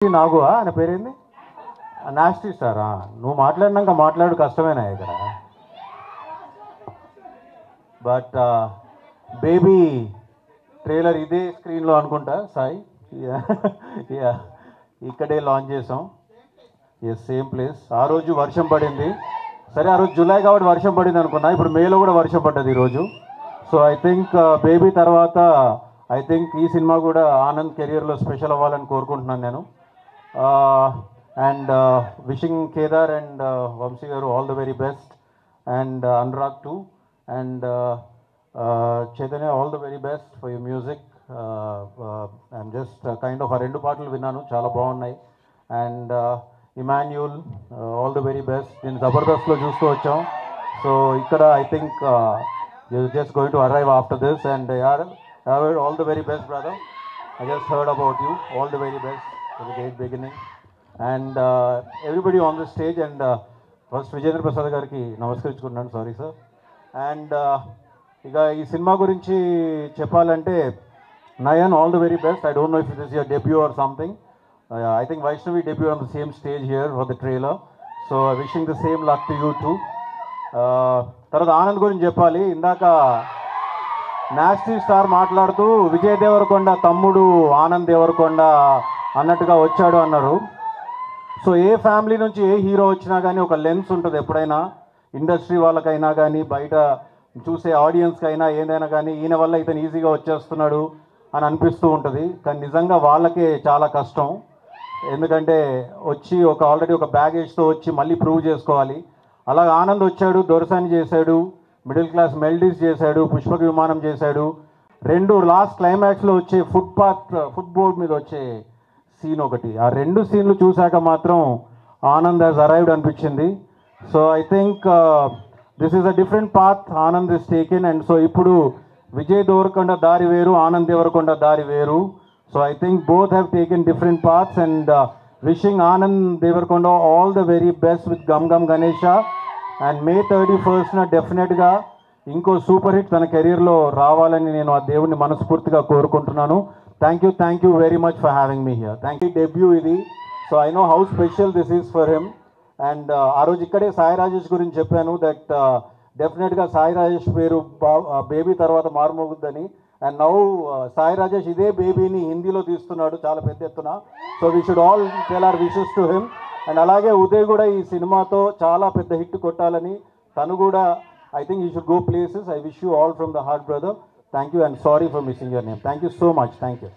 నాగు ఆయన పేరేంది నాస్టీ స్టారా నువ్వు మాట్లాడినాక మాట్లాడు కష్టమేనా ఇక్కడ బట్ బేబీ ట్రైలర్ ఇదే స్క్రీన్లో అనుకుంటా సాయి ఇక్కడే లాంచ్ చేసాం ఎస్ సేమ్ ప్లేస్ ఆ రోజు వర్షం పడింది సరే ఆ రోజు జూలై కాబట్టి వర్షం పడింది అనుకున్నా ఇప్పుడు మేలో కూడా వర్షం పడ్డది ఈరోజు సో ఐ థింక్ బేబీ తర్వాత ఐ థింక్ ఈ సినిమా కూడా ఆనంద్ కెరియర్లో స్పెషల్ అవ్వాలని కోరుకుంటున్నాను నేను and wishing Kedar and Vamsi garu all the very best and Anurag too and Chaitanya all the very best for your music. I'm just kind of a rendu paatlu vinnanu chaala baagunnai and Emmanuel all the very best in Zabardast lo chustu vacham so ikkada I think you're just going to arrive after this and all the very best brother. I just heard about you, all the very best for the great beginning and everybody on the stage and first Vijayendra Prasad gariki namaskarichukunnaanu sorry sir and iga ee cinema gurinchi cheppalante Nayan all the very best. I don't know if this is your debut or something. I think Vaishnavi debut on the same stage here for the trailer so wishing the same luck to you too. Tarvata Anand gurinchi cheppali indaka nasty star మాట్లాడుతూ విజయ్ దేవరకొండ తమ్ముడు ఆనంద్ దేవరకొండ అన్నట్టుగా వచ్చాడు అన్నారు so ఏ family నుంచి ఏ hero వచ్చినా కానీ ఒక lens ఉంటుంది ఎప్పుడైనా ఇండస్ట్రీ వాళ్ళకైనా కానీ బయట చూసే ఆడియన్స్కి అయినా ఏదైనా కానీ ఈయన వల్ల ఇతను ఈజీగా వచ్చేస్తున్నాడు అని అనిపిస్తూ ఉంటుంది కానీ నిజంగా వాళ్ళకే చాలా కష్టం ఎందుకంటే వచ్చి ఆల్రెడీ ఒక బ్యాగేజ్తో వచ్చి మళ్ళీ ప్రూవ్ చేసుకోవాలి అలాగ ఆనంద్ వచ్చాడు దొరసాని చేశాడు మిడిల్ క్లాస్ మెల్డీస్ చేశాడు పుష్పక విమానం చేశాడు రెండు లాస్ట్ క్లైమాక్స్లో వచ్చే ఫుట్ బోర్డ్ మీద వచ్చే సీన్ ఒకటి ఆ రెండు సీన్లు చూశాక మాత్రం ఆనంద్ హాజ్ అరైవ్డ్ అనిపించింది so I think this is a different path Anand is taken and so ఇప్పుడు విజయ్ దేవరకొండ దారి వేరు ఆనంద్ దేవరకొండ దారి వేరు so I think both have taken different paths and wishing Anand Devarakonda all the very best with Gam Gam Ganesha and May 31st డెఫినెట్గా ఇంకో super hit తన కెరీర్లో రావాలని నేను ఆ దేవుడిని మనస్ఫూర్తిగా కోరుకుంటున్నాను thank you very much for having me here thank you debut ఇది so I know how special this is for him and ఆ రోజు ఇక్కడే సాయి రాజేష్ గురించి చెప్పాను దట్ డెఫినెట్గా సాయి రాజేష్ పేరు బేబీ తర్వాత మారుమోగుద్దని అండ్ నౌ సాయి రాజేష్ ఇదే బేబీని హిందీలో తీస్తున్నాడు చాలా పెద్ద ఎత్తున so we should all tell hour wishes to him and అలాగే ఉదయ్ కూడా ఈ సినిమాతో చాలా పెద్ద హిట్ కొట్టాలని తను కూడా I think you should go places I wish you all from the heart brother thank you and sorry for missing your name thank you so much thank you